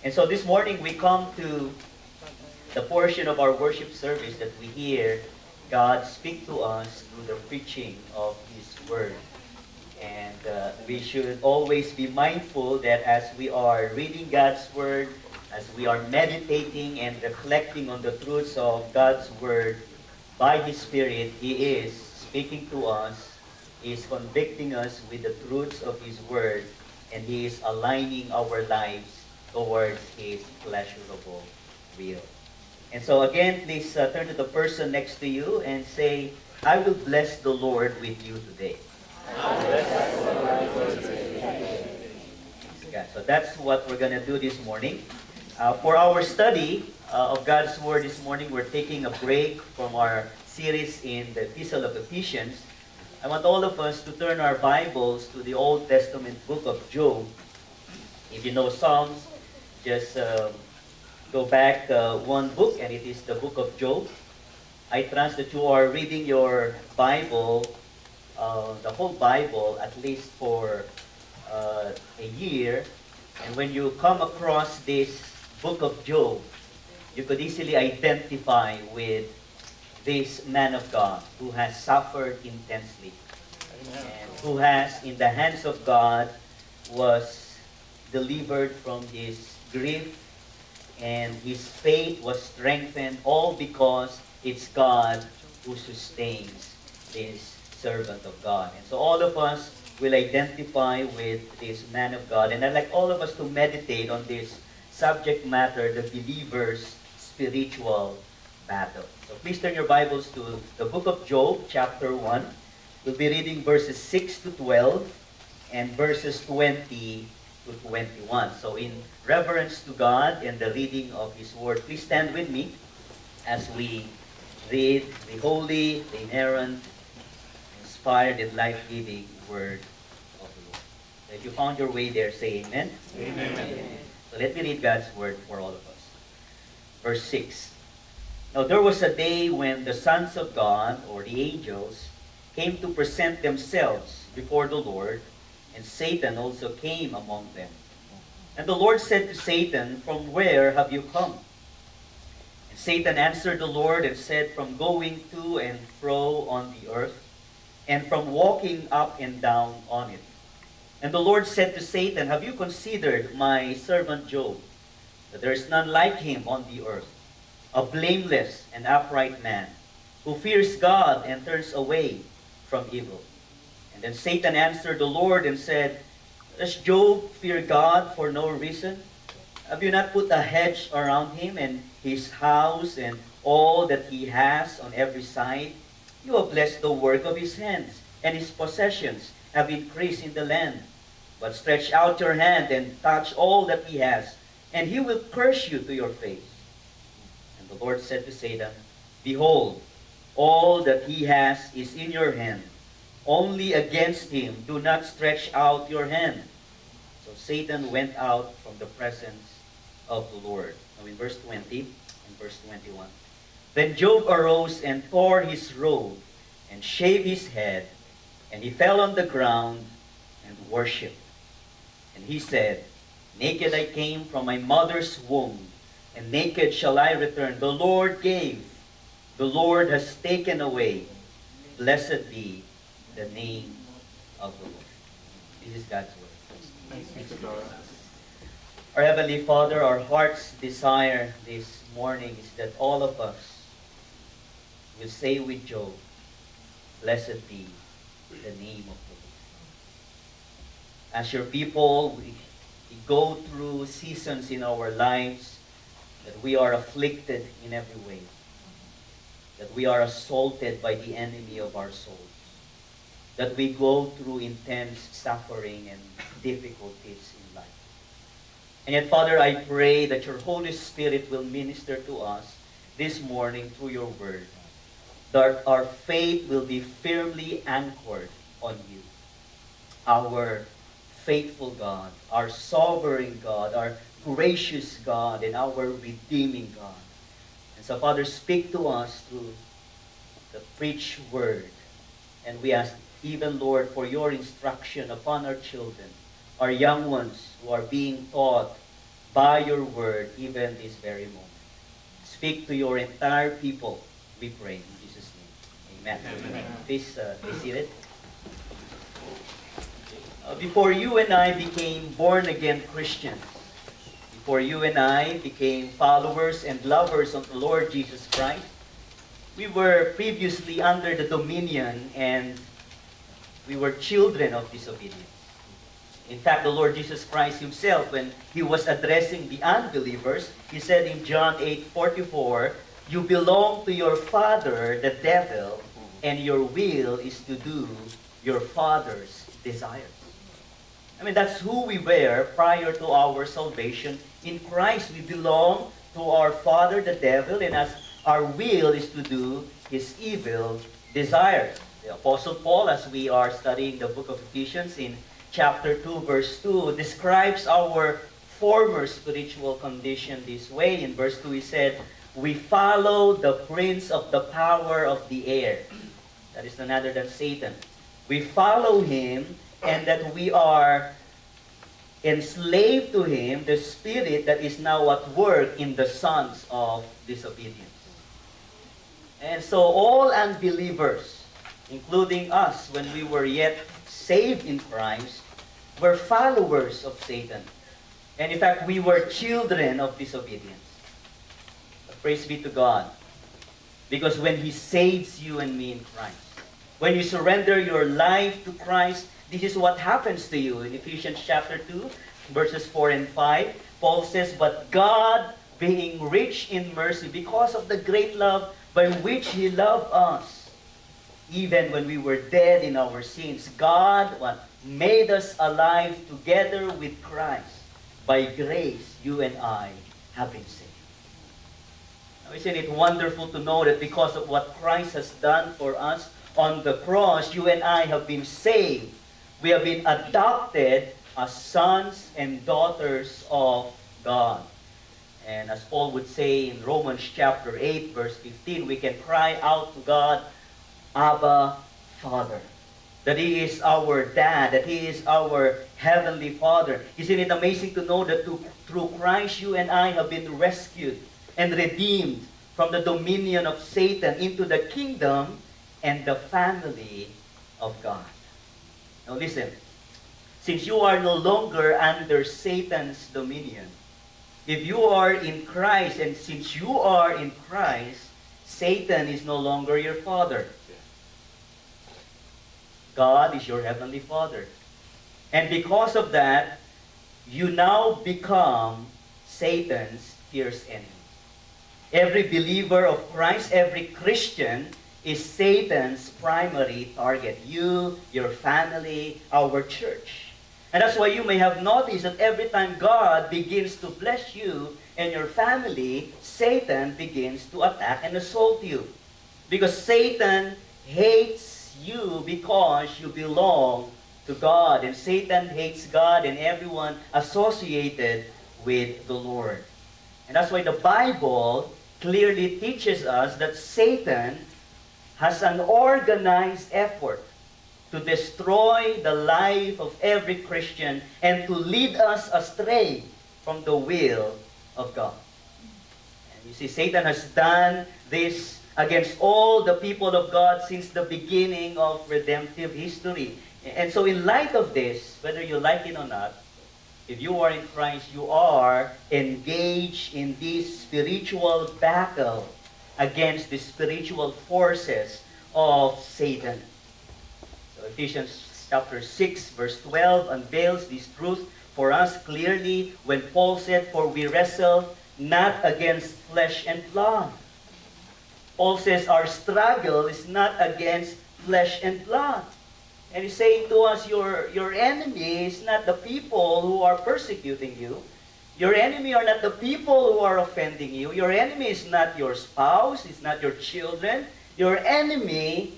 And so this morning we come to the portion of our worship service that we hear God speak to us through the preaching of His Word. And we should always be mindful that as we are reading God's Word, as we are meditating and reflecting on the truths of God's Word, by His Spirit, He is speaking to us, He is convicting us with the truths of His Word, and He is aligning our lives towards His pleasurable will. And so again, please turn to the person next to you and say, I will bless the Lord with you today. So that's what we're going to do this morning. For our study of God's Word this morning, we're taking a break from our series in the Epistle of Ephesians. I want all of us to turn our Bibles to the Old Testament book of Job. If you know Psalms, just go back one book, and it is the book of Job. I trust that you are reading your Bible, the whole Bible, at least for a year. And when you come across this book of Job, you could easily identify with this man of God who has suffered intensely. Amen. And who has, in the hands of God, was delivered from his grief, and his faith was strengthened, all because it's God who sustains this servant of God. And so all of us will identify with this man of God. And I'd like all of us to meditate on this subject matter, the believer's spiritual battle. So please turn your Bibles to the book of Job, chapter 1. We'll be reading verses 6 to 12 and verses 20 to 21. So in reverence to God and the reading of His Word, please stand with me as we read the holy, the inerrant, inspired, and life-giving Word of the Lord. So if you found your way there, say amen. Amen. Amen. So let me read God's Word for all of us. Verse 6. Now there was a day when the sons of God, or the angels, came to present themselves before the Lord, and Satan also came among them. And the Lord said to Satan, From where have you come? And Satan answered the Lord and said, From going to and fro on the earth, and from walking up and down on it. And the Lord said to Satan, Have you considered my servant Job, that there is none like him on the earth, a blameless and upright man, who fears God and turns away from evil? And then Satan answered the Lord and said, Does Job fear God for no reason? Have you not put a hedge around him and his house and all that he has on every side? You have blessed the work of his hands, and his possessions have increased in the land. But stretch out your hand and touch all that he has, and he will curse you to your face. And the Lord said to Satan, Behold, all that he has is in your hand. Only against him do not stretch out your hand. So Satan went out from the presence of the Lord. Now in verse 20 and verse 21. Then Job arose and tore his robe and shaved his head, and he fell on the ground and worshipped. And he said, Naked I came from my mother's womb, and naked shall I return. The Lord gave, the Lord has taken away. Blessed be the name of the Lord. This is God's Word. Thanks be to God. Our Heavenly Father, our heart's desire this morning is that all of us will say with Job, Blessed be the name of the Lord. As your people, we go through seasons in our lives that we are afflicted in every way, that we are assaulted by the enemy of our souls, that we go through intense suffering and difficulties in life. And yet, Father, I pray that your Holy Spirit will minister to us this morning through your word, that our faith will be firmly anchored on you, our faithful God, our sovereign God, our gracious God, and our redeeming God. And so, Father, speak to us through the preached word. And we ask even, Lord, for your instruction upon our children, our young ones who are being taught by your word even this very moment. Speak to your entire people, we pray in Jesus' name. Amen. Amen. Please be seated. Before you and I became born-again Christians, before you and I became followers and lovers of the Lord Jesus Christ, we were previously under the dominion and we were children of disobedience. In fact, the Lord Jesus Christ himself, when he was addressing the unbelievers, he said in John 8:44, "You belong to your father, the devil, and your will is to do your father's desires." I mean, that's who we were prior to our salvation. In Christ, we belong to our father, the devil, and as our will is to do his evil desires. The Apostle Paul, as we are studying the book of Ephesians in chapter 2, verse 2, describes our former spiritual condition this way. In verse 2, he said, "We follow the prince of the power of the air." That is none other than Satan. We follow him, and that we are enslaved to him, the spirit that is now at work in the sons of disobedience. And so all unbelievers, including us when we were yet saved in Christ, were followers of Satan. And in fact, we were children of disobedience. But praise be to God. Because when he saves you and me in Christ, when you surrender your life to Christ, this is what happens to you. In Ephesians chapter 2, verses 4 and 5, Paul says, "But God, being rich in mercy, because of the great love by which he loved us, even when we were dead in our sins, God made us alive together with Christ. By grace, you and I have been saved." Now, isn't it wonderful to know that because of what Christ has done for us on the cross, you and I have been saved. We have been adopted as sons and daughters of God. And as Paul would say in Romans chapter 8, verse 15, we can cry out to God, "Abba, Father." That he is our dad, that he is our heavenly Father. Isn't it amazing to know that through Christ, you and I have been rescued and redeemed from the dominion of Satan into the kingdom and the family of God. Now listen, since you are no longer under Satan's dominion, if you are in Christ, and since you are in Christ, Satan is no longer your father. God is your heavenly Father. And because of that, you now become Satan's fierce enemy. Every believer of Christ, every Christian, is Satan's primary target. You, your family, our church. And that's why you may have noticed that every time God begins to bless you and your family, Satan begins to attack and assault you. Because Satan hates you because you belong to God. And Satan hates God and everyone associated with the Lord. And that's why the Bible clearly teaches us that Satan has an organized effort to destroy the life of every Christian and to lead us astray from the will of God. And you see, Satan has done this against all the people of God since the beginning of redemptive history. And so in light of this, whether you like it or not, if you are in Christ, you are engaged in this spiritual battle against the spiritual forces of Satan. So Ephesians chapter 6, verse 12 unveils this truth for us clearly when Paul said, "For we wrestle not against flesh and blood." Paul says our struggle is not against flesh and blood. And he's saying to us, your enemy is not the people who are persecuting you. Your enemy are not the people who are offending you. Your enemy is not your spouse. It's not your children. Your enemy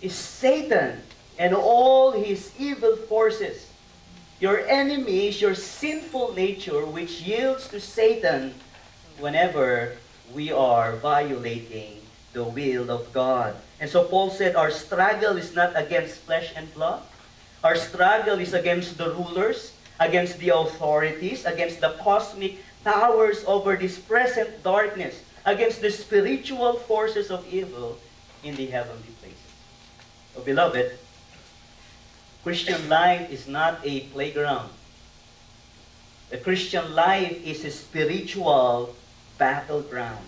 is Satan and all his evil forces. Your enemy is your sinful nature, which yields to Satan whenever we are violating the will of God. And so Paul said our struggle is not against flesh and blood. Our struggle is against the rulers, against the authorities, against the cosmic towers over this present darkness, against the spiritual forces of evil in the heavenly places. So, beloved, Christian life is not a playground. The Christian life is a spiritual battleground.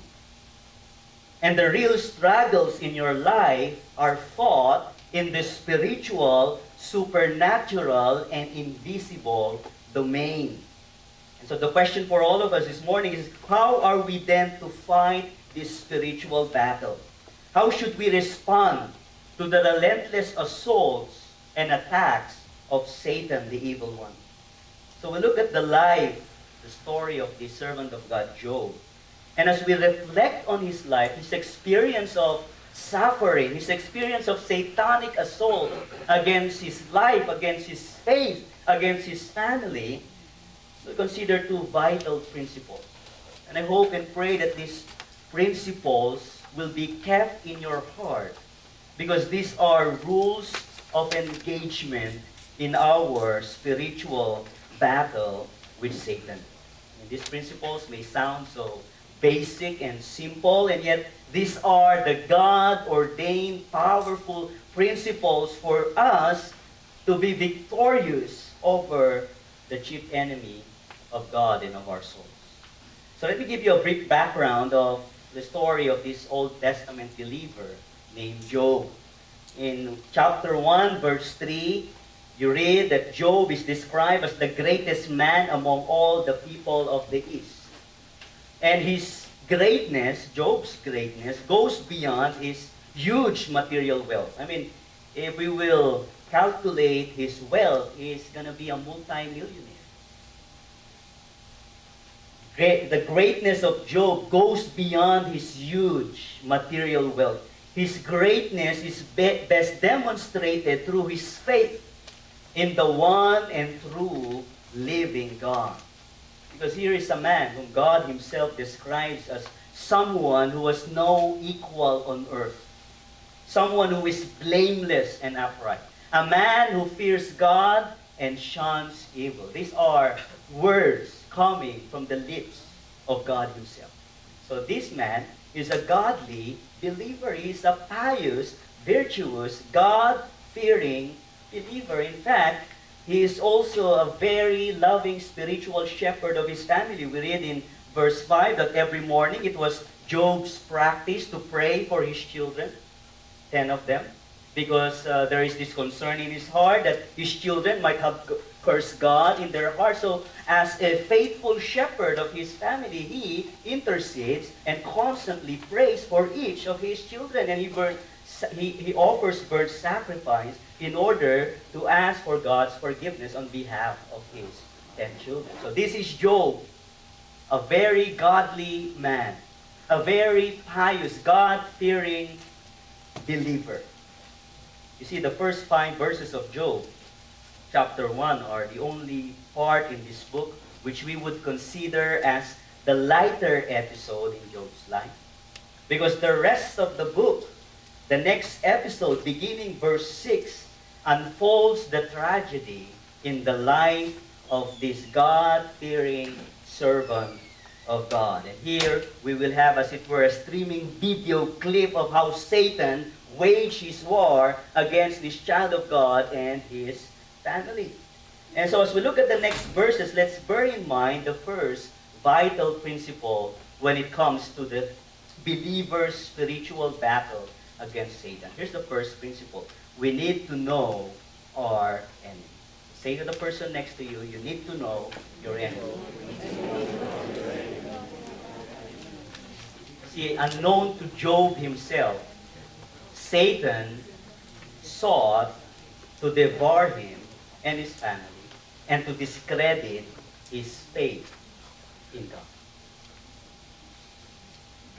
And the real struggles in your life are fought in the spiritual, supernatural, and invisible domain. And so the question for all of us this morning is, how are we then to fight this spiritual battle? How should we respond to the relentless assaults and attacks of Satan, the evil one? So we look at the life, the story of the servant of God, Job. And as we reflect on his life, his experience of suffering, his experience of satanic assault against his life, against his faith, against his family, we consider two vital principles. And I hope and pray that these principles will be kept in your heart, because these are rules of engagement in our spiritual battle with Satan. And these principles may sound so basic and simple, and yet these are the God-ordained, powerful principles for us to be victorious over the chief enemy of God and of our souls. So let me give you a brief background of the story of this Old Testament believer named Job. In chapter 1, verse 3, you read that Job is described as the greatest man among all the people of the East. And his greatness, Job's greatness, goes beyond his huge material wealth. I mean, if we will calculate his wealth, he's going to be a multi-millionaire. The greatness of Job goes beyond his huge material wealth. His greatness is best demonstrated through his faith in the one and true living God. Because here is a man whom God himself describes as someone who has no equal on earth. Someone who is blameless and upright. A man who fears God and shuns evil. These are words coming from the lips of God himself. So this man is a godly believer. He is a pious, virtuous, God-fearing believer. In fact, he is also a very loving spiritual shepherd of his family. We read in verse 5 that every morning it was Job's practice to pray for his children, 10 of them, because there is this concern in his heart that his children might have cursed God in their heart. So as a faithful shepherd of his family, he intercedes and constantly prays for each of his children. And he offers burnt sacrifice in order to ask for God's forgiveness on behalf of his 10 children. So this is Job, a very godly man, a very pious, God-fearing believer. You see, the first 5 verses of Job, chapter 1, are the only part in this book which we would consider as the lighter episode in Job's life. Because the rest of the book, the next episode, beginning verse 6, unfolds the tragedy in the life of this God-fearing servant of God. And here we will have, as it were, a streaming video clip of how Satan waged his war against this child of God and his family. And so as we look at the next verses, let's bear in mind the first vital principle when it comes to the believer's spiritual battle against Satan. Here's the first principle. We need to know our enemy. Say to the person next to you, you need to know your enemy. See, unknown to Job himself, Satan sought to devour him and his family and to discredit his faith in God.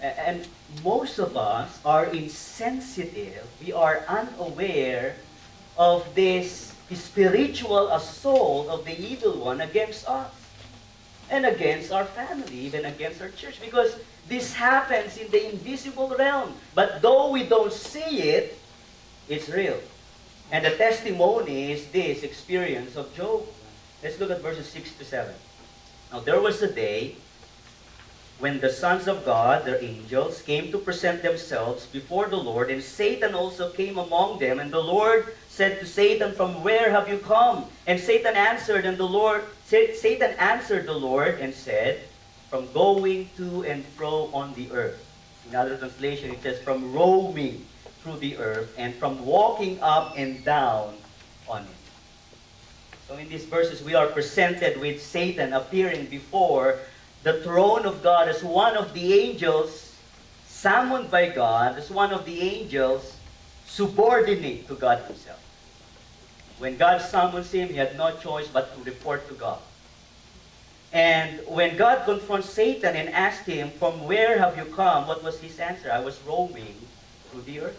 And most of us are insensitive. We are unaware of this spiritual assault of the evil one against us and against our family, even against our church, because this happens in the invisible realm. But though we don't see it, it's real. And the testimony is this experience of Job. Let's look at verses 6 to 7. Now there was a day when the sons of God, their angels, came to present themselves before the Lord, and Satan also came among them, and the Lord said to Satan, "From where have you come?" And Satan answered the Lord and said, "From going to and fro on the earth." In other translation, it says, "From roaming through the earth, and from walking up and down on it." So in these verses, we are presented with Satan appearing before the throne of God as one of the angels summoned by God, as one of the angels subordinate to God himself. When God summons him, he had no choice but to report to God. And when God confronts Satan and asked him, "From where have you come?" what was his answer? "I was roaming through the earth."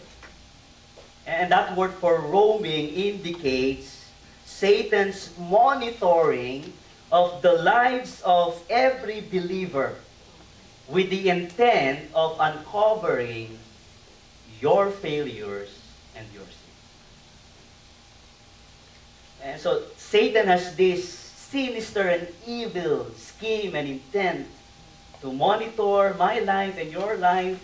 And that word for roaming indicates Satan's monitoring of the lives of every believer with the intent of uncovering your failures and your sins. And so Satan has this sinister and evil scheme and intent to monitor my life and your life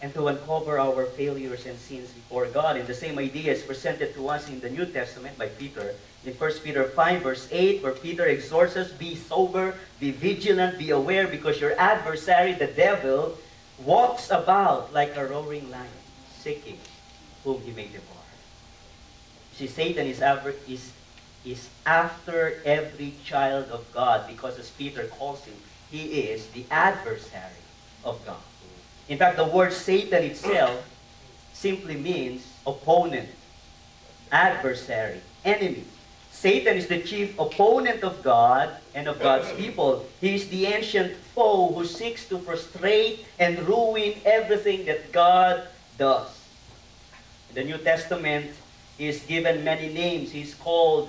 and to uncover our failures and sins before God. And the same idea is presented to us in the New Testament by Peter. In 1 Peter 5 verse 8, where Peter exhorts us, "Be sober, be vigilant, be aware, because your adversary, the devil, walks about like a roaring lion, seeking whom he may devour." See, Satan is after every child of God, because as Peter calls him, he is the adversary of God. In fact, the word Satan itself simply means opponent, adversary, enemy. Satan is the chief opponent of God and of God's people. He is the ancient foe who seeks to frustrate and ruin everything that God does. In the New Testament, he is given many names. He is called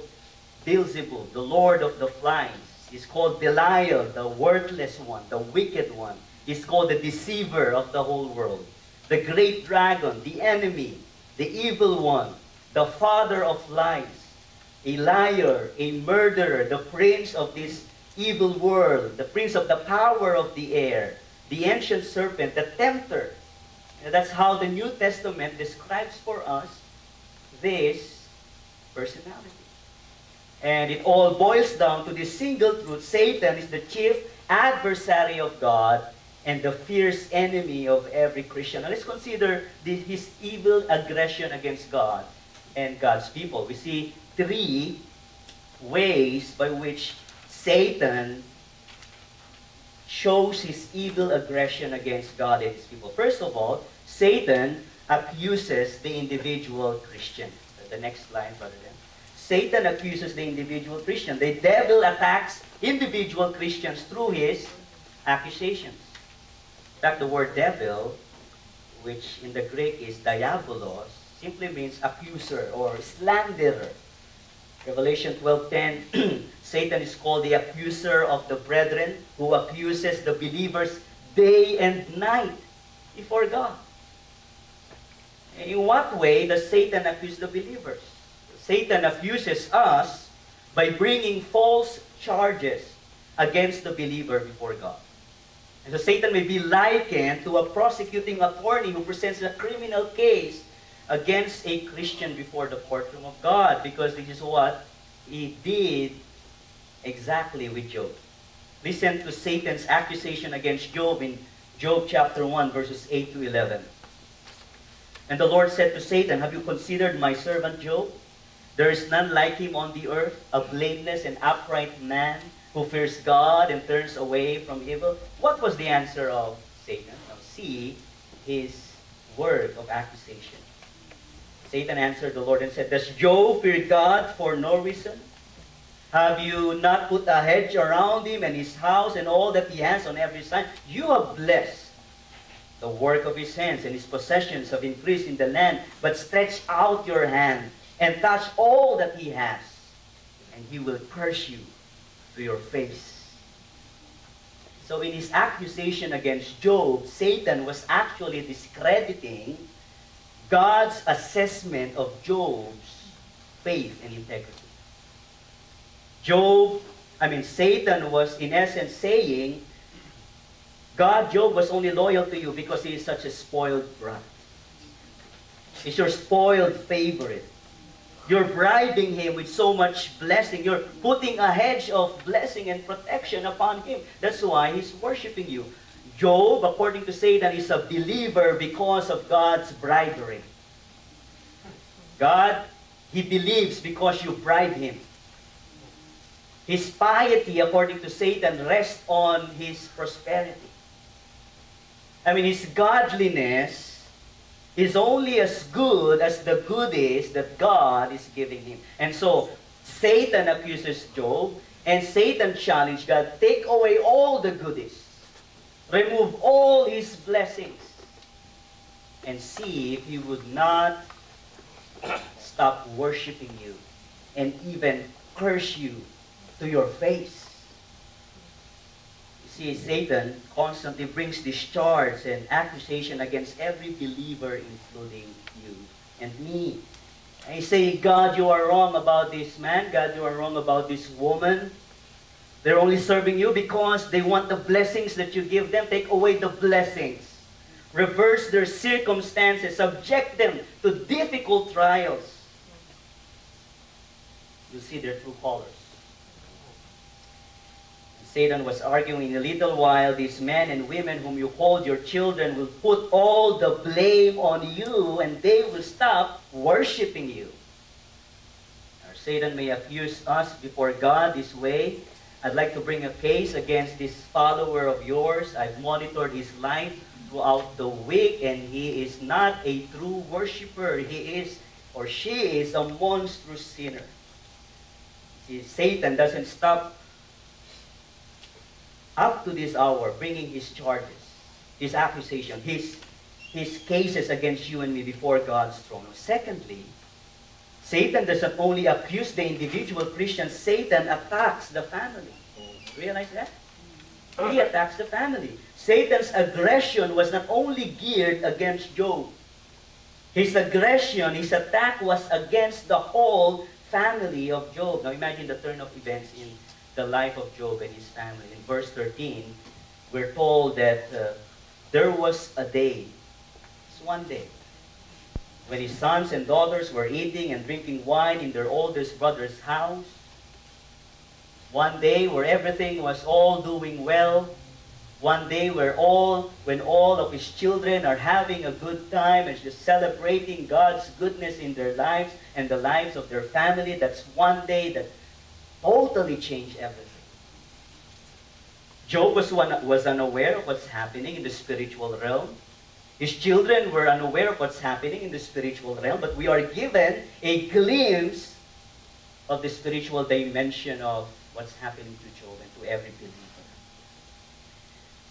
Beelzebub, the Lord of the Flies. He is called Belial, the worthless one, the wicked one. He's called the deceiver of the whole world, the great dragon, the enemy, the evil one, the father of lies, a liar, a murderer, the prince of this evil world, the prince of the power of the air, the ancient serpent, the tempter. And that's how the New Testament describes for us this personality. And it all boils down to this single truth: Satan is the chief adversary of God and the fierce enemy of every Christian. Now let's consider his evil aggression against God and God's people. We see three ways by which Satan shows his evil aggression against God and his people. First of all, Satan accuses the individual Christian. The next slide, Brother Dan. Satan accuses the individual Christian. The devil attacks individual Christians through his accusations. In fact, the word devil, which in the Greek is diabolos, simply means accuser or slanderer. Revelation 12:10, Satan is called the accuser of the brethren, who accuses the believers day and night before God. In what way does Satan accuse the believers? Satan accuses us by bringing false charges against the believer before God. And so Satan may be likened to a prosecuting attorney who presents a criminal case against a Christian before the courtroom of God, because this is what he did exactly with Job. Listen to Satan's accusation against Job in Job chapter 1, verses 8 to 11. And the Lord said to Satan, "Have you considered my servant Job? There is none like him on the earth, a blameless and upright man who fears God and turns away from evil." What was the answer of Satan? Now see his word of accusation. Satan answered the Lord and said, "Does Job fear God for no reason? Have you not put a hedge around him and his house and all that he has on every side? You have blessed the work of his hands, and his possessions have increased in the land. But stretch out your hand and touch all that he has, and he will curse you to your face." So in his accusation against Job, Satan was actually discrediting God's assessment of Job's faith and integrity. Satan was in essence saying God, Job, was only loyal to you because he is such a spoiled brat. He's your spoiled favorite. You're bribing him with so much blessing. You're putting a hedge of blessing and protection upon him. That's why he's worshiping you. Job, according to Satan, is a believer because of God's bribery. God, he believes because you bribe him. His piety, according to Satan, rests on his prosperity. I mean, his godliness is only as good as the goodies that God is giving him. And so, Satan accuses Job, and Satan challenged God, take away all the goodies. Remove all his blessings. And see if he would not stop worshiping you and even curse you to your face. You see, Satan constantly brings this charge and accusation against every believer, including you and me. And he say, God, you are wrong about this man. God, you are wrong about this woman. They're only serving you because they want the blessings that you give them. Take away the blessings. Reverse their circumstances. Subject them to difficult trials. You see their true colors. Satan was arguing, in a little while, these men and women whom you called your children will put all the blame on you and they will stop worshiping you. Or Satan may accuse us before God this way. I'd like to bring a case against this follower of yours. I've monitored his life throughout the week and he is not a true worshiper. He is or she is a monstrous sinner. See, Satan doesn't stop up to this hour bringing his charges, his accusation, his cases against you and me before God's throne. Secondly, Satan doesn't only accuse the individual Christian, Satan attacks the family. Realize that? He attacks the family. Satan's aggression was not only geared against Job. His aggression, his attack was against the whole family of Job. Now imagine the turn of events in the life of Job and his family. In verse 13, we're told that there was a day, it's one day, when his sons and daughters were eating and drinking wine in their oldest brother's house. One day where everything was all doing well. One day when all of his children are having a good time and just celebrating God's goodness in their lives and the lives of their family. That's one day that totally changed everything. Job was unaware of what's happening in the spiritual realm. His children were unaware of what's happening in the spiritual realm, but we are given a glimpse of the spiritual dimension of what's happening to Job and to every believer.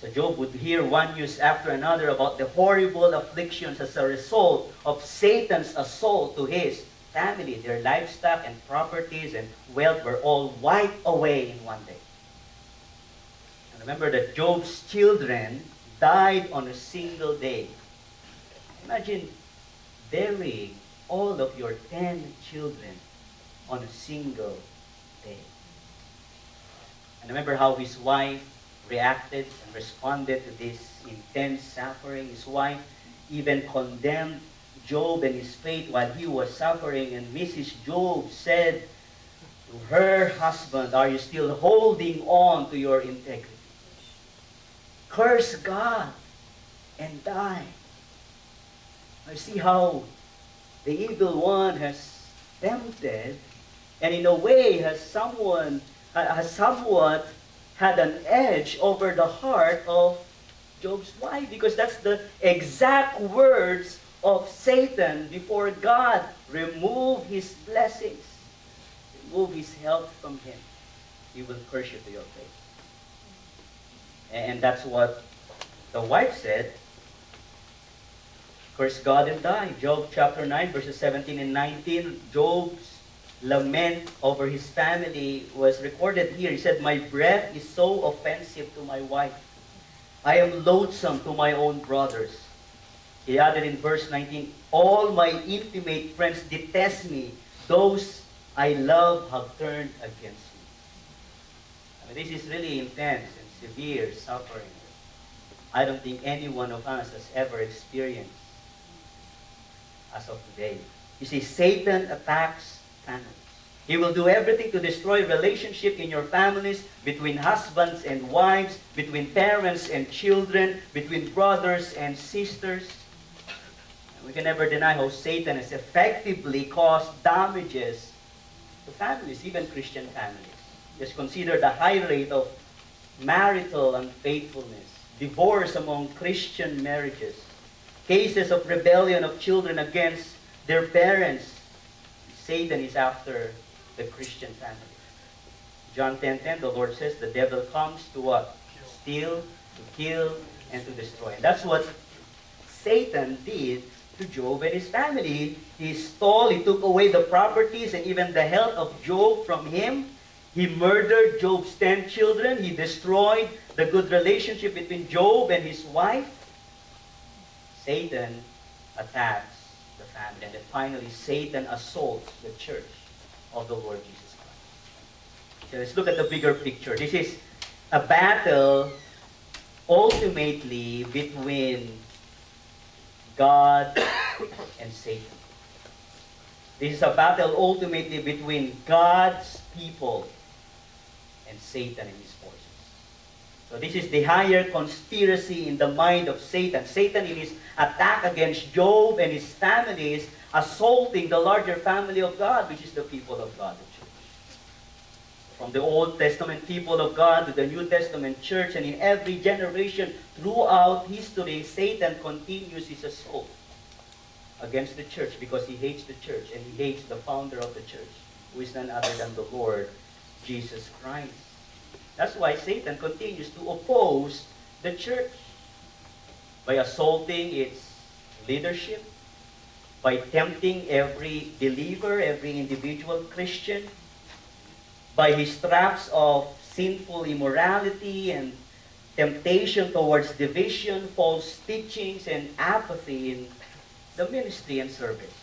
So Job would hear one news after another about the horrible afflictions as a result of Satan's assault to his family. Their livestock and properties and wealth were all wiped away in one day. And remember that Job's children died on a single day. Imagine burying all of your 10 children on a single day. And remember how his wife reacted and responded to this intense suffering. His wife even condemned Job and his fate while he was suffering. And Mrs. Job said to her husband, "Are you still holding on to your integrity? Curse God and die." I see how the evil one has tempted and in a way has somewhat had an edge over the heart of Job's wife, because that's the exact words of Satan before God. Remove his blessings, remove his help from him, he will curse you to your face. And that's what the wife said. Curse God and die. Job chapter 9 verses 17 and 19. Job's lament over his family was recorded here. He said, "My breath is so offensive to my wife. I am loathsome to my own brothers." He added in verse 19, "All my intimate friends detest me. Those I love have turned against me." I mean, this is really intense and severe suffering. I don't think any one of us has ever experienced as of today. You see, Satan attacks families. He will do everything to destroy relationship in your families, between husbands and wives, between parents and children, between brothers and sisters. And we can never deny how Satan has effectively caused damages to families, even Christian families. Just consider the high rate of marital unfaithfulness, divorce among Christian marriages, cases of rebellion of children against their parents. Satan is after the Christian family. John 10:10, the Lord says, the devil comes to what? Steal, to kill, and to destroy. And that's what Satan did to Job and his family. He stole, he took away the properties and even the health of Job from him. He murdered Job's 10 children. He destroyed the good relationship between Job and his wife. Satan attacks the family. And then finally, Satan assaults the church of the Lord Jesus Christ. So let's look at the bigger picture. This is a battle ultimately between God and Satan. This is a battle ultimately between God's people and Satan and his forces. So this is the higher conspiracy in the mind of Satan. Satan in his attack against Job and his family is assaulting the larger family of God, which is the people of God, the church. From the Old Testament people of God to the New Testament church, and in every generation throughout history, Satan continues his assault against the church because he hates the church and he hates the founder of the church, who is none other than the Lord Jesus Christ. That's why Satan continues to oppose the church by assaulting its leadership, by tempting every believer, every individual Christian, by his traps of sinful immorality and temptation towards division, false teachings, and apathy in the ministry and service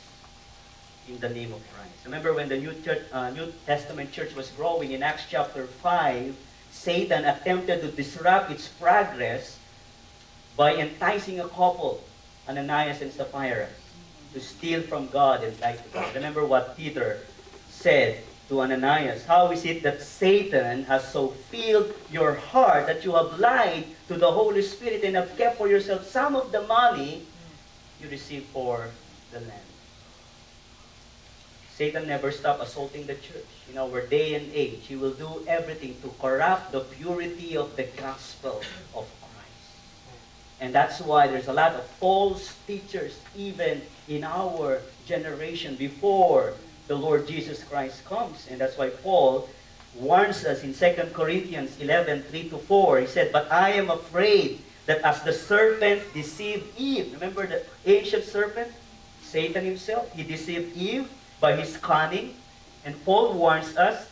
in the name of Christ. Remember when the New Testament church was growing in Acts chapter 5, Satan attempted to disrupt its progress by enticing a couple, Ananias and Sapphira, to steal from God and lie to God. Remember what Peter said to Ananias, how is it that Satan has so filled your heart that you have lied to the Holy Spirit and have kept for yourself some of the money you received for the land? Satan never stopped assaulting the church. In our day and age, he will do everything to corrupt the purity of the gospel of Christ. And that's why there's a lot of false teachers even in our generation before the Lord Jesus Christ comes. And that's why Paul warns us in 2 Corinthians 11:3-4. He said, but I am afraid that as the serpent deceived Eve, remember the ancient serpent, Satan himself, he deceived Eve by his cunning. And Paul warns us,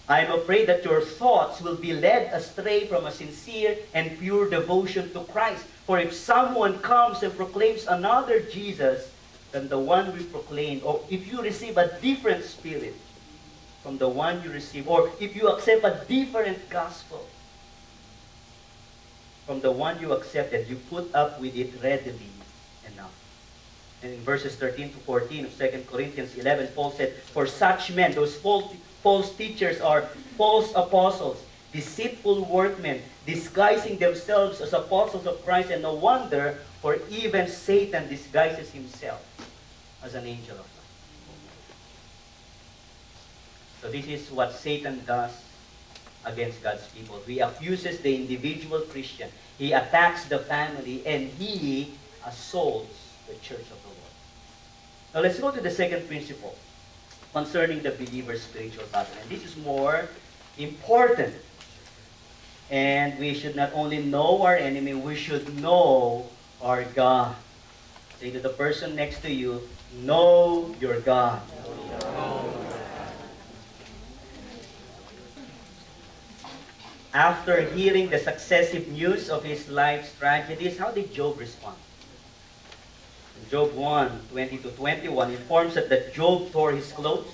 I am afraid that your thoughts will be led astray from a sincere and pure devotion to Christ. For if someone comes and proclaims another Jesus than the one we proclaimed, or if you receive a different spirit from the one you receive, or if you accept a different gospel from the one you accepted, you put up with it readily enough. And in verses 13-14 of 2 Corinthians 11, Paul said, for such men, those false teachers are false apostles, deceitful workmen, disguising themselves as apostles of Christ, and no wonder, for even Satan disguises himself as an angel of light. So this is what Satan does against God's people. He accuses the individual Christian. He attacks the family, and he assaults the church of the Lord. Now let's go to the second principle concerning the believer's spiritual battle. And this is more important. And we should not only know our enemy, we should know our God. Say to the person next to you, know your God. After hearing the successive news of his life's tragedies, how did Job respond? Job 1:20-21 informs us that Job tore his clothes,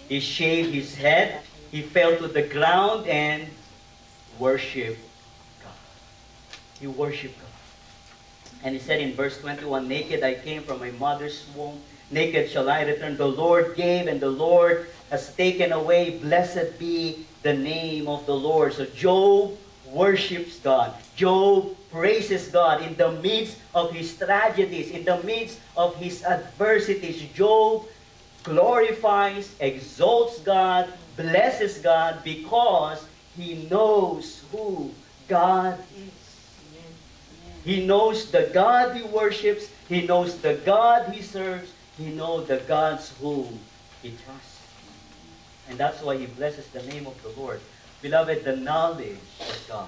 he shaved his head, he fell to the ground and worshiped God. He worshiped God. And he said in verse 21, naked I came from my mother's womb, naked shall I return. The Lord gave and the Lord has taken away. Blessed be the name of the Lord. So Job worships God. Job praises God in the midst of his tragedies, in the midst of his adversities. Job glorifies, exalts God, blesses God because he knows who God is. He knows the God he worships. He knows the God he serves. He knows the gods whom he trusts. And that's why he blesses the name of the Lord. Beloved, the knowledge of God,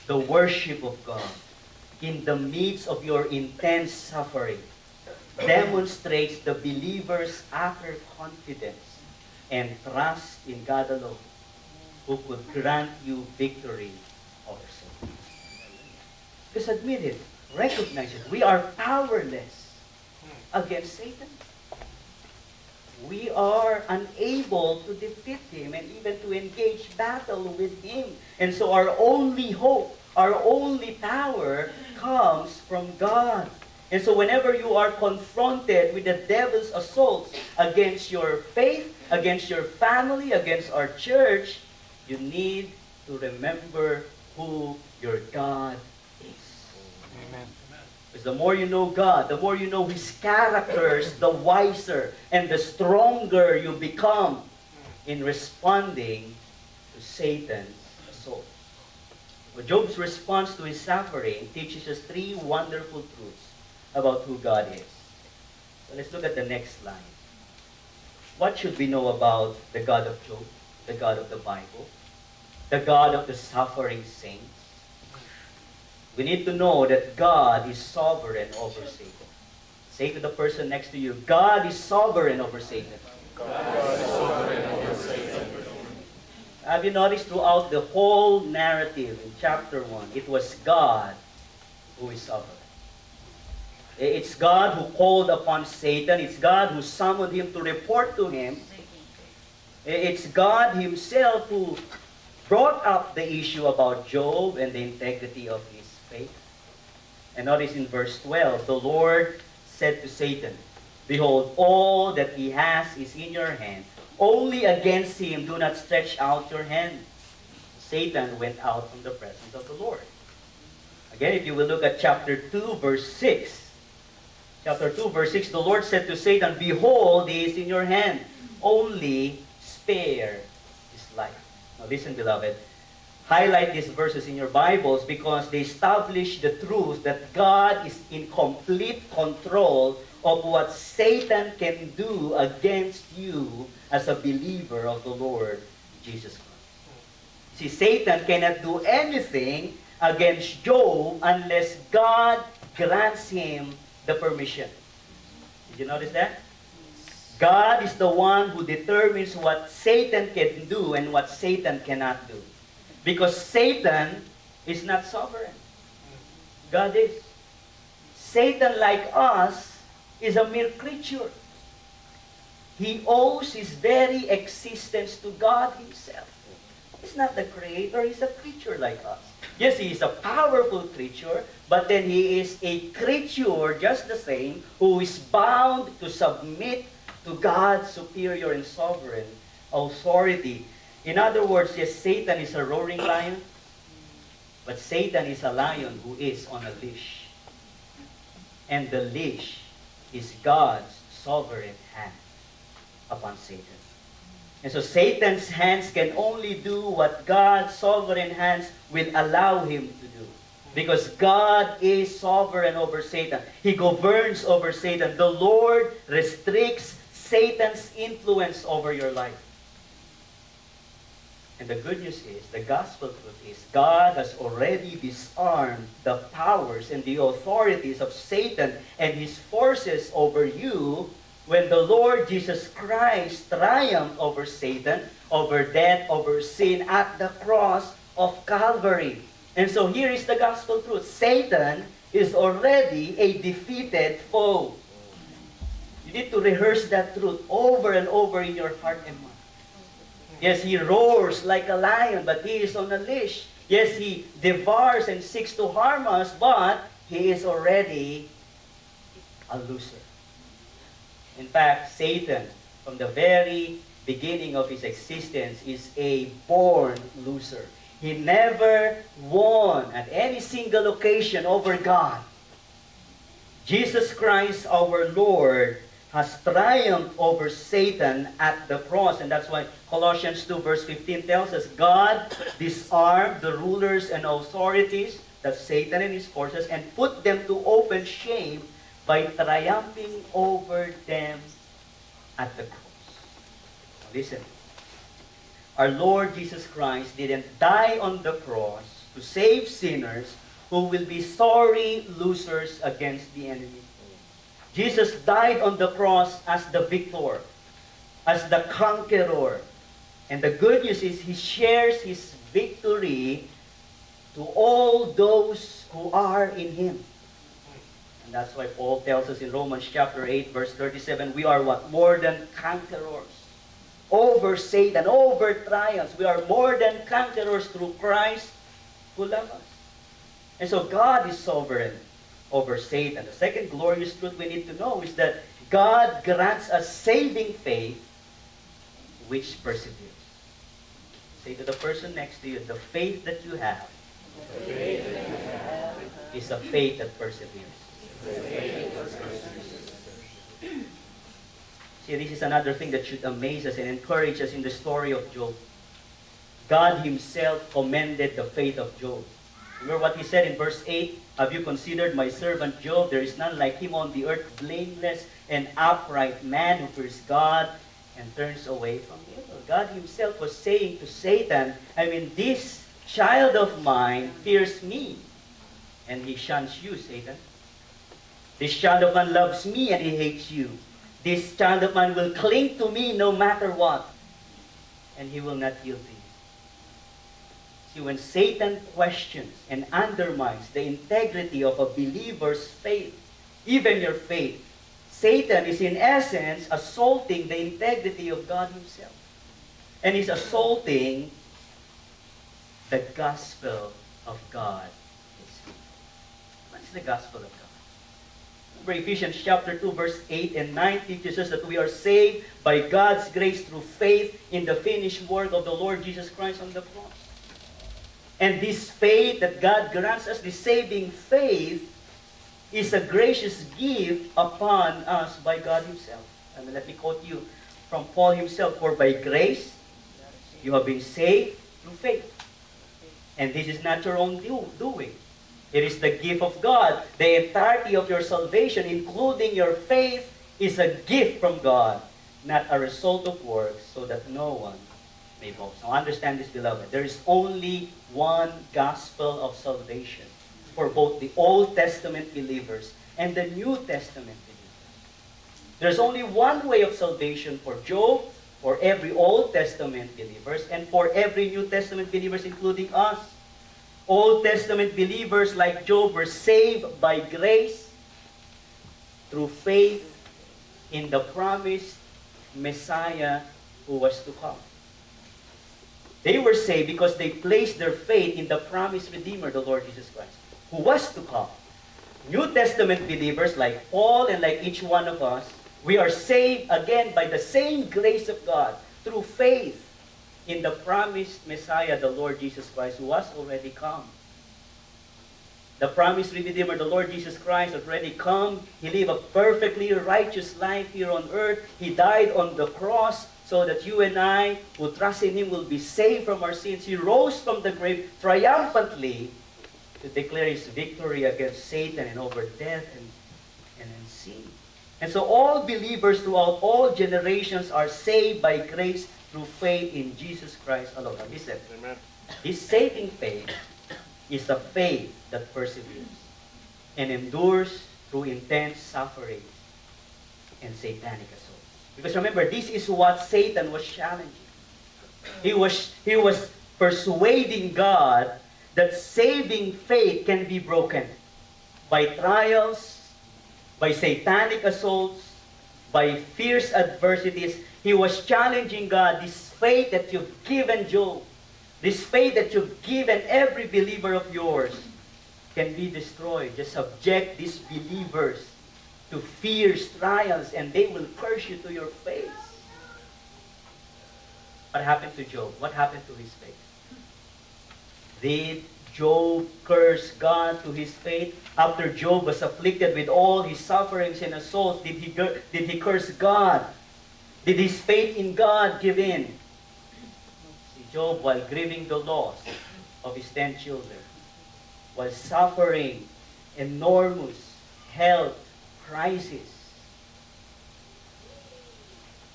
the worship of God, in the midst of your intense suffering, demonstrates the believer's utter confidence and trust in God alone, who could grant you victory over sin. Just admit it. Recognize it. We are powerless against Satan. We are unable to defeat him and even to engage battle with him. And so our only hope, our only power comes from God. And so whenever you are confronted with the devil's assaults against your faith, against your family, against our church, you need to remember who your God is. Amen. Because the more you know God, the more you know His characters, the wiser and the stronger you become in responding to Satan's assault. Well, Job's response to his suffering teaches us three wonderful truths about who God is. So let's look at the next slide. What should we know about the God of Job, the God of the Bible, the God of the suffering saints? We need to know that God is sovereign over Satan. Say to the person next to you, God is sovereign over Satan. God is sovereign over Satan. Have you noticed throughout the whole narrative in chapter 1, it was God who is sovereign. It's God who called upon Satan. It's God who summoned him to report to him. It's God himself who brought up the issue about Job and the integrity of his faith. And notice in verse 12, the Lord said to Satan, behold, all that he has is in your hand. Only against him do not stretch out your hand. Satan went out from the presence of the Lord. Again, if you will look at chapter 2, verse 6. Chapter 2, verse 6, the Lord said to Satan, behold, he is in your hand. Only spare his life. Now listen, beloved. Highlight these verses in your Bibles because they establish the truth that God is in complete control of what Satan can do against you as a believer of the Lord Jesus Christ. See, Satan cannot do anything against Job unless God grants him the permission. Did you notice that? God is the one who determines what Satan can do and what Satan cannot do. Because Satan is not sovereign. God is. Satan, like us, is a mere creature. He owes his very existence to God himself. He's not the creator, he's a creature like us. Yes, he is a powerful creature, but then he is a creature just the same who is bound to submit to God's superior and sovereign authority. In other words, yes, Satan is a roaring lion, but Satan is a lion who is on a leash. And the leash is God's sovereign hand upon Satan. And so Satan's hands can only do what God's sovereign hands will allow him to do. Because God is sovereign over Satan. He governs over Satan. The Lord restricts Satan's influence over your life. And the good news is, the gospel truth is, God has already disarmed the powers and the authorities of Satan and his forces over you when the Lord Jesus Christ triumphed over Satan, over death, over sin at the cross of Calvary. And so here is the gospel truth. Satan is already a defeated foe. You need to rehearse that truth over and over in your heart and mind. Yes, he roars like a lion, but he is on a leash. Yes, he devours and seeks to harm us, but he is already a loser. In fact, Satan, from the very beginning of his existence, is a born loser. He never won at any single occasion over God. Jesus Christ, our Lord, has triumphed over Satan at the cross. And that's why Colossians 2 verse 15 tells us, God disarmed the rulers and authorities, that's Satan and his forces, and put them to open shame by triumphing over them at the cross. Listen, our Lord Jesus Christ didn't die on the cross to save sinners who will be sorry losers against the enemy. Jesus died on the cross as the victor, as the conqueror. And the good news is he shares his victory to all those who are in him. And that's why Paul tells us in Romans chapter 8, verse 37, we are what? More than conquerors. Over Satan, over trials. We are more than conquerors through Christ who loves us. And so God is sovereign over Satan. The second glorious truth we need to know is that God grants us saving faith which perseveres. Say to the person next to you, the faith that you have is a faith that perseveres. See, this is another thing that should amaze us and encourage us in the story of Job. God himself commended the faith of Job. Remember what he said in verse 8, have you considered my servant Job? There is none like him on the earth, blameless and upright man who fears God and turns away from evil. God himself was saying to Satan, this child of mine fears me, and he shuns you, Satan. This child of mine loves me, and he hates you. This child of mine will cling to me no matter what, and he will not yield to you. See, when Satan questions and undermines the integrity of a believer's faith, even your faith, Satan is in essence assaulting the integrity of God himself. And he's assaulting the gospel of God. What is the gospel of God? Remember Ephesians chapter 2 verse 8 and 9 teaches us that we are saved by God's grace through faith in the finished work of the Lord Jesus Christ on the cross. And this faith that God grants us, this saving faith, is a gracious gift upon us by God himself. And let me quote you from Paul himself, for by grace you have been saved through faith. And this is not your own doing. It is the gift of God. The entirety of your salvation, including your faith, is a gift from God, not a result of works, so that no one may boast. Now understand this, beloved. There is only one gospel of salvation for both the Old Testament believers and the New Testament believers. There's only one way of salvation for Job, for every Old Testament believers, and for every New Testament believers, including us. Old Testament believers like Job were saved by grace through faith in the promised Messiah who was to come. They were saved because they placed their faith in the promised Redeemer, the Lord Jesus Christ, who was to come. New Testament believers like Paul and like each one of us, we are saved again by the same grace of God through faith in the promised Messiah, the Lord Jesus Christ, who was already come. The promised Redeemer, the Lord Jesus Christ, already come. He lived a perfectly righteous life here on earth. He died on the cross so that you and I who trust in him will be saved from our sins. He rose from the grave triumphantly to declare his victory against Satan and over death and sin. And so all believers throughout all generations are saved by grace through faith in Jesus Christ alone. Now listen, Amen. this saving faith is a faith that perseveres and endures through intense suffering and satanic assault. Because remember, this is what Satan was challenging. He was persuading God that saving faith can be broken by trials, by satanic assaults, by fierce adversities. He was challenging God, this faith that you've given Job, this faith that you've given every believer of yours, can be destroyed. Just subject these believers to fierce trials and they will curse you to your face. What happened to Job? What happened to his faith? Did Job curse God to his faith? After Job was afflicted with all his sufferings and assaults, did he curse God? Did his faith in God give in? See, Job, while grieving the loss of his 10 children, while suffering enormous health crisis,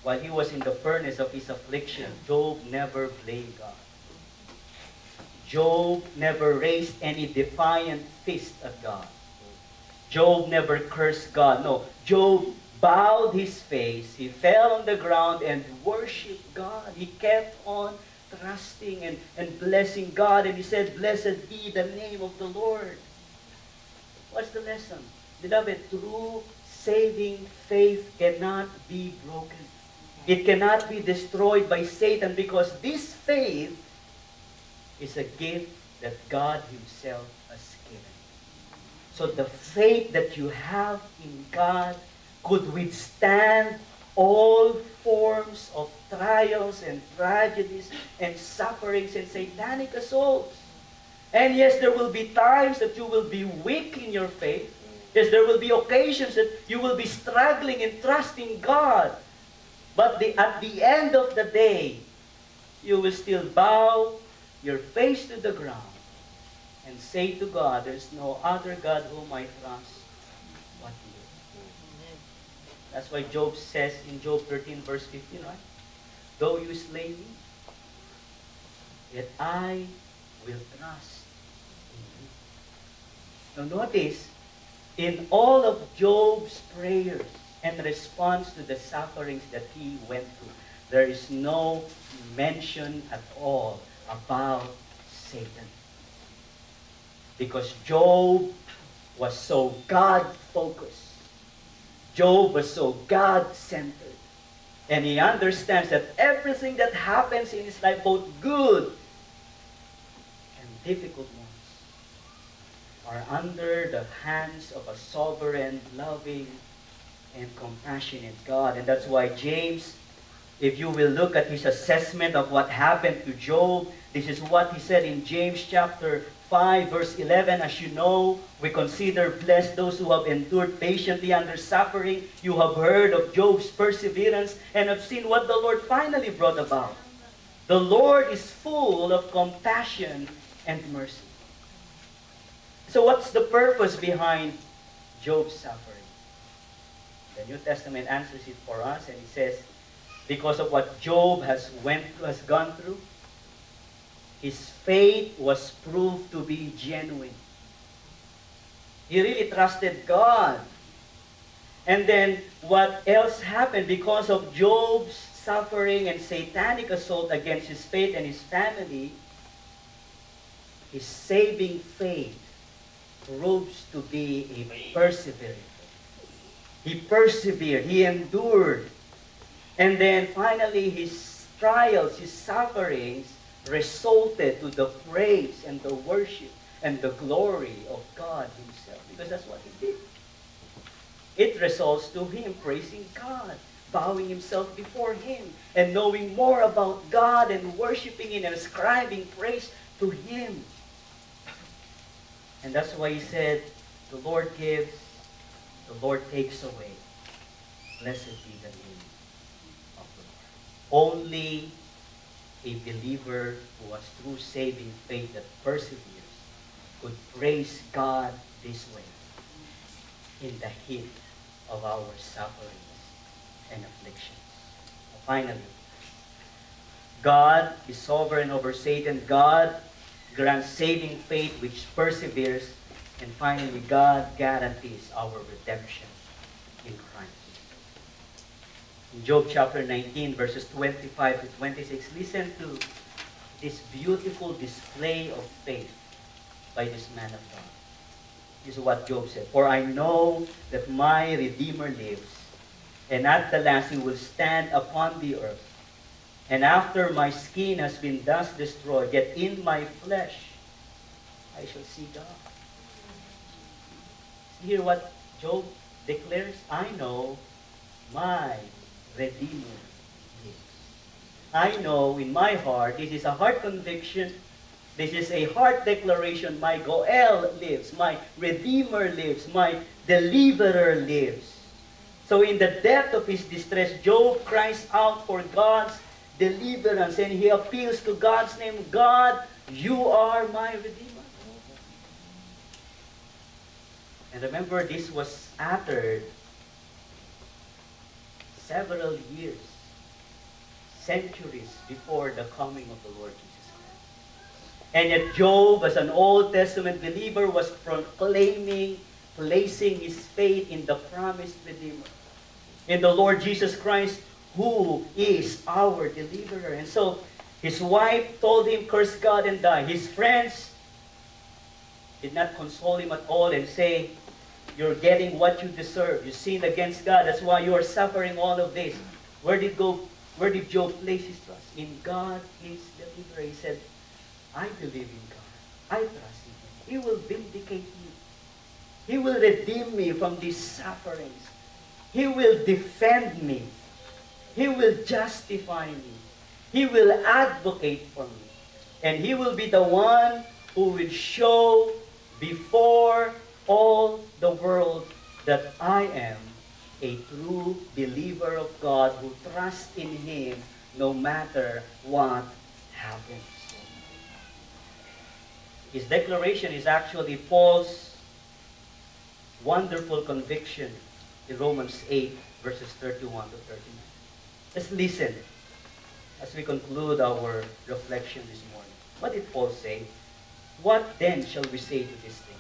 while he was in the furnace of his affliction, Job never blamed God. Job never raised any defiant fist at God. Job never cursed God. No, Job bowed his face, he fell on the ground and worshiped God. He kept on trusting and blessing God, and he said, "Blessed be the name of the Lord." What's the lesson? Beloved, true saving faith cannot be broken. It cannot be destroyed by Satan, because this faith is a gift that God Himself has given. So the faith that you have in God could withstand all forms of trials and tragedies and sufferings and satanic assaults. And yes, there will be times that you will be weak in your faith. Yes, there will be occasions that you will be struggling and trusting God. But at the end of the day, you will still bow your face to the ground and say to God, "There's no other God whom I trust but you." That's why Job says in Job 13 verse 15, right? "Though you slay me, yet I will trust in you." Now notice, in all of Job's prayers and response to the sufferings that he went through, there is no mention at all about Satan. Because Job was so God-focused. Job was so God-centered. And he understands that everything that happens in his life, both good and difficult ones, are under the hands of a sovereign, loving, and compassionate God. And that's why James, if you will look at his assessment of what happened to Job, this is what he said in James chapter 5, verse 11. "As you know, we consider blessed those who have endured patiently under suffering. You have heard of Job's perseverance and have seen what the Lord finally brought about. The Lord is full of compassion and mercy." So what's the purpose behind Job's suffering? The New Testament answers it for us, and it says, because of what Job has gone through, his faith was proved to be genuine. He really trusted God. And then what else happened? Because of Job's suffering and satanic assault against his faith and his family, his saving faith proves to be a persevering. He persevered, he endured. And then finally, his trials, his sufferings resulted to the praise and the worship and the glory of God Himself. Because that's what he did. It results to him praising God, bowing himself before Him, and knowing more about God and worshiping Him and ascribing praise to Him. And that's why he said, "The Lord gives, the Lord takes away. Blessed be the name of the Lord." Only a believer who has true saving faith that perseveres could praise God this way in the heat of our sufferings and afflictions. Finally, God is sovereign over Satan. God grants saving faith which perseveres. And finally, God guarantees our redemption in Christ. In Job chapter 19, verses 25 to 26, listen to this beautiful display of faith by this man of God. This is what Job said. "For I know that my Redeemer lives, and at the last He will stand upon the earth. And after my skin has been thus destroyed, yet in my flesh I shall see God." Hear what Job declares? I know my Redeemer lives. I know in my heart, this is a heart conviction, this is a heart declaration, my Goel lives, my Redeemer lives, my Deliverer lives. So in the depth of his distress, Job cries out for God's deliverance, and he appeals to God's name, God, you are my Redeemer. And remember, this was uttered several years, centuries before the coming of the Lord Jesus Christ. And yet Job, as an Old Testament believer, was proclaiming, placing his faith in the promised Redeemer, in the Lord Jesus Christ, who is our deliverer. And so his wife told him, curse God and die. His friends did not console him at all and say, you're getting what you deserve. You sinned against God. That's why you are suffering all of this. Where did Job place his trust? In God, his deliverer. He said, I believe in God. I trust in Him. He will vindicate me. He will redeem me from these sufferings. He will defend me. He will justify me. He will advocate for me. And He will be the one who will show before all the world that I am a true believer of God who trusts in Him no matter what happens. His declaration is actually Paul's wonderful conviction in Romans 8, verses 31 to 39. Just listen as we conclude our reflection this morning. What did Paul say? What then shall we say to these things?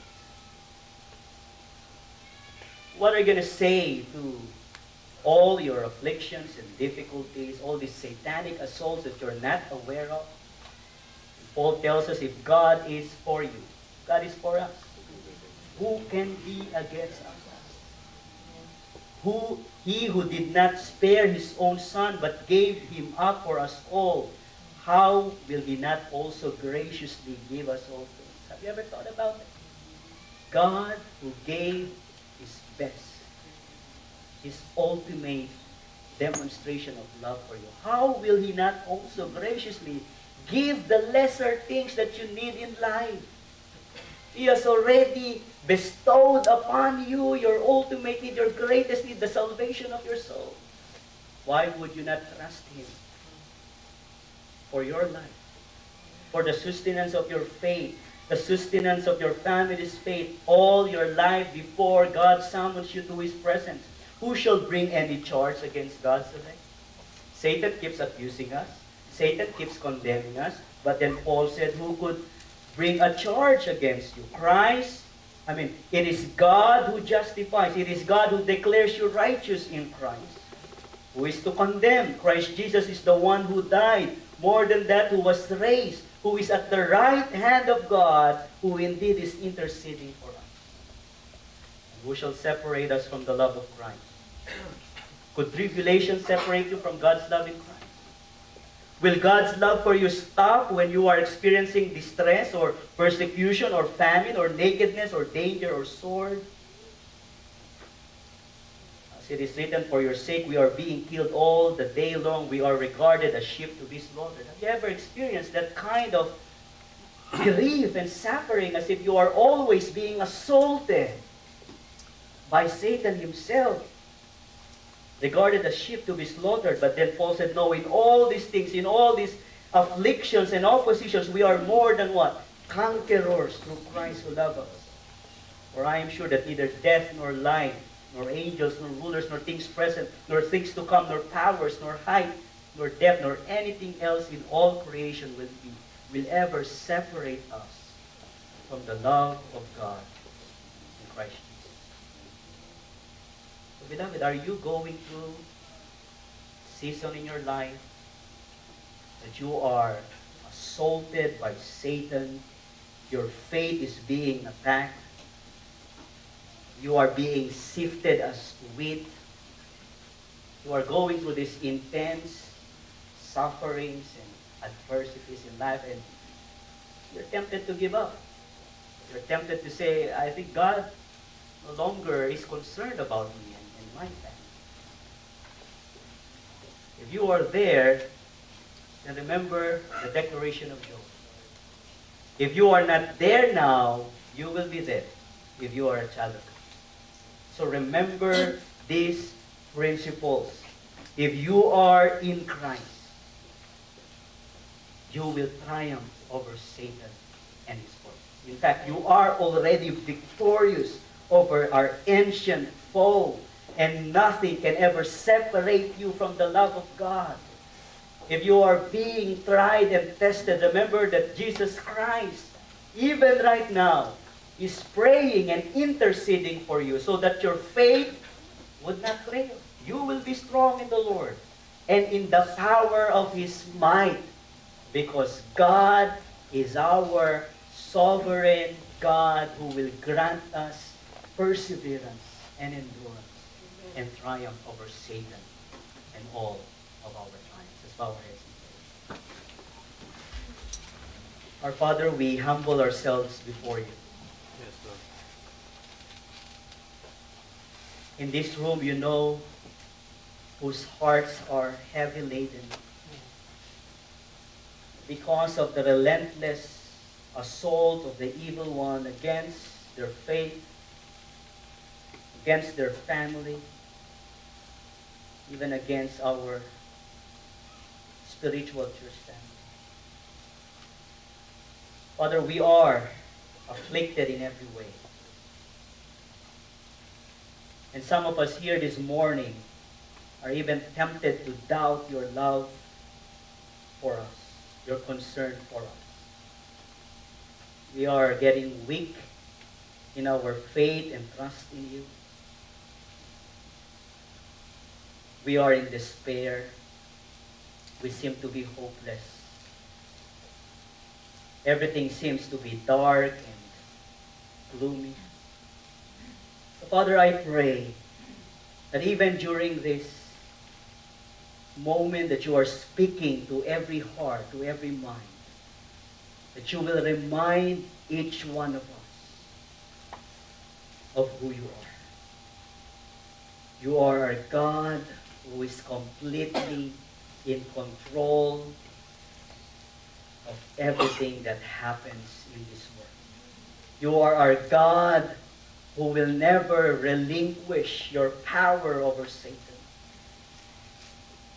What are you going to say to all your afflictions and difficulties, all these satanic assaults that you're not aware of? Paul tells us, if God is for you, God is for us, who can be against us? He who did not spare His own Son, but gave Him up for us all, how will He not also graciously give us all things? Have you ever thought about it? God who gave His best, His ultimate demonstration of love for you, how will He not also graciously give the lesser things that you need in life? He has already bestowed upon you your ultimate need, your greatest need, the salvation of your soul. Why would you not trust Him for your life, for the sustenance of your faith, the sustenance of your family's faith, all your life before God summons you to His presence? Who shall bring any charge against God's elect? Satan keeps accusing us. Satan keeps condemning us. But then Paul said, who could bring a charge against you? It is God who justifies. It is God who declares you righteous in Christ. Who is to condemn? Christ Jesus is the one who died. More than that, who was raised, who is at the right hand of God, who indeed is interceding for us. And who shall separate us from the love of Christ? Could tribulation separate you from God's love in Christ? Will God's love for you stop when you are experiencing distress or persecution or famine or nakedness or danger or sword? As it is written, for your sake we are being killed all the day long. We are regarded as sheep to be slaughtered. Have you ever experienced that kind of grief and suffering as if you are always being assaulted by Satan himself? Regarded as sheep to be slaughtered. But then Paul said, no, in all these things, in all these afflictions and oppositions, we are more than what? Conquerors through Christ who loved us. For I am sure that neither death nor life, nor angels, nor rulers, nor things present, nor things to come, nor powers, nor height, nor depth, nor anything else in all creation will ever separate us from the love of God in Christ Jesus. Beloved, are you going through a season in your life that you are assaulted by Satan? Your faith is being attacked. You are being sifted as wheat. You are going through these intense sufferings and adversities in life, and you're tempted to give up. You're tempted to say, I think God no longer is concerned about me and my family. If you are there, then remember the declaration of Job. If you are not there now, you will be there if you are a child of God. So remember these principles. If you are in Christ, you will triumph over Satan and his forces. In fact, you are already victorious over our ancient foe, and nothing can ever separate you from the love of God. If you are being tried and tested, remember that Jesus Christ, even right now, is praying and interceding for you so that your faith would not fail. You will be strong in the Lord and in the power of His might, because God is our sovereign God who will grant us perseverance and endurance and triumph over Satan and all of our triumphs. Let's bow our heads and pray. Our Father, we humble ourselves before you. Yes, Lord. In this room, you know whose hearts are heavy laden because of the relentless assault of the evil one against their faith, against their family, even against our spiritual church family. Father, we are afflicted in every way. And some of us here this morning are even tempted to doubt your love for us, your concern for us. We are getting weak in our faith and trust in you. We are in despair. We seem to be hopeless. Everything seems to be dark and gloomy. So, Father, I pray that even during this moment that you are speaking to every heart, to every mind, that you will remind each one of us of who you are. You are our God who is completely in control of everything that happens in this world. You are our God who will never relinquish your power over Satan.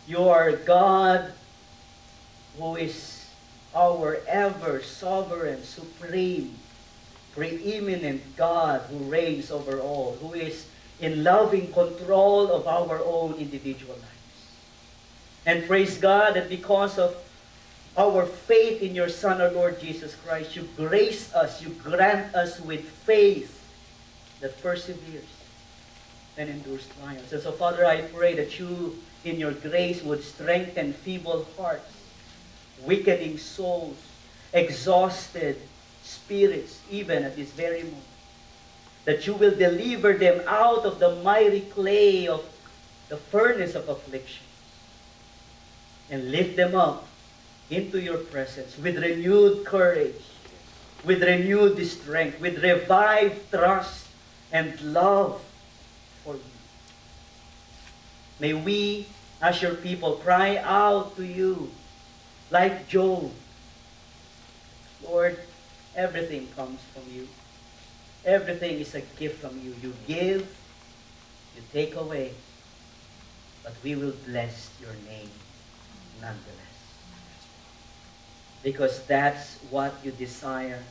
You are God who is our ever sovereign, supreme, preeminent God who reigns over all, who is in loving control of our own individual lives. And praise God that because of our faith in your Son, our Lord Jesus Christ, you grace us, you grant us with faith that perseveres and endures trials. And so, Father, I pray that you, in your grace, would strengthen feeble hearts, weakening souls, exhausted spirits, even at this very moment. That you will deliver them out of the miry clay of the furnace of affliction and lift them up into your presence with renewed courage, with renewed strength, with revived trust and love for you. May we, as your people, cry out to you like Job. Lord, everything comes from you. Everything is a gift from you. You give, you take away, but we will bless your name nonetheless. Because that's what you desire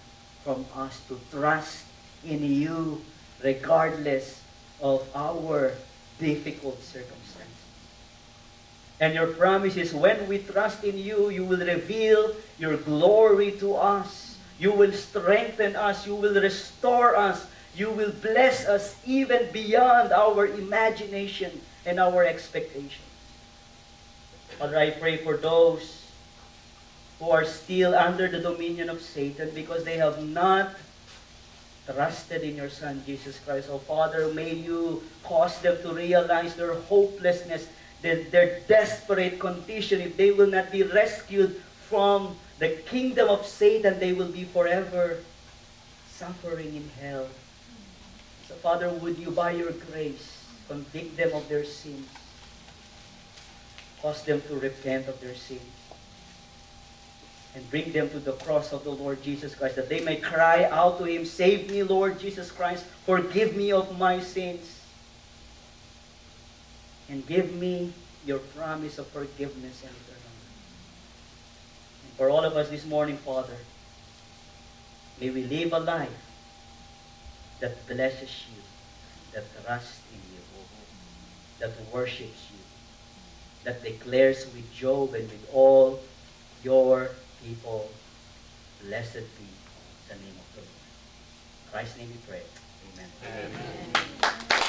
from us, to trust in you regardless of our difficult circumstances. And your promise is when we trust in you, you will reveal your glory to us. You will strengthen us. You will restore us. You will bless us even beyond our imagination and our expectations. Father, I pray for those who are still under the dominion of Satan because they have not trusted in your Son, Jesus Christ. Oh, Father, may you cause them to realize their hopelessness, their desperate condition. If they will not be rescued from the kingdom of Satan, they will be forever suffering in hell. So Father, would you by your grace convict them of their sins? Cause them to repent of their sins. And bring them to the cross of the Lord Jesus Christ, that they may cry out to Him, "Save me, Lord Jesus Christ. Forgive me of my sins. And give me your promise of forgiveness and eternal life." And for all of us this morning, Father, may we live a life that blesses you, that trusts in you, that worships you, that declares with Job and with all your people, "Blessed be the name of the Lord." In Christ's name we pray. Amen. Amen.